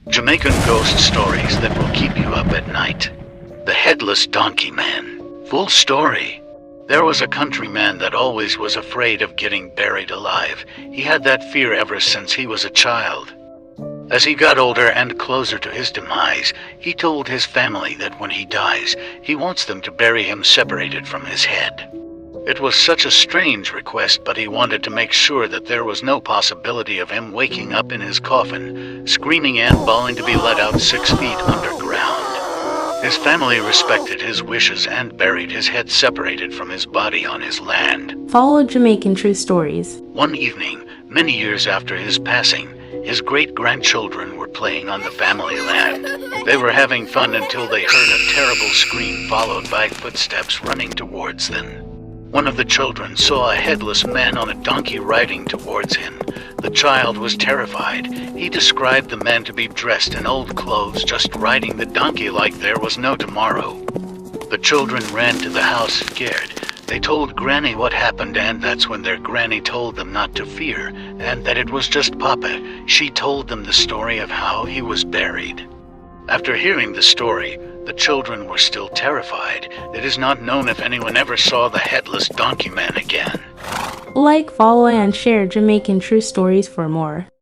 Jamaican ghost stories that will keep you up at night. The Headless Donkey Man. Full story. There was a countryman that always was afraid of getting buried alive. He had that fear ever since he was a child. As he got older and closer to his demise, he told his family that when he dies, he wants them to bury him separated from his head. It was such a strange request, but he wanted to make sure that there was no possibility of him waking up in his coffin, screaming and bawling to be let out 6 feet underground. His family respected his wishes and buried his head separated from his body on his land. Follow Jamaican True Stories. One evening, many years after his passing, his great-grandchildren were playing on the family land. They were having fun until they heard a terrible scream followed by footsteps running towards them. One of the children saw a headless man on a donkey riding towards him. The child was terrified. He described the man to be dressed in old clothes, just riding the donkey like there was no tomorrow. The children ran to the house scared. They told Granny what happened, and that's when their Granny told them not to fear, and that it was just Papa. She told them the story of how he was buried. After hearing the story, the children were still terrified. It is not known if anyone ever saw the Headless Donkey Man again. Like, follow, and share Jamaican True Stories for more.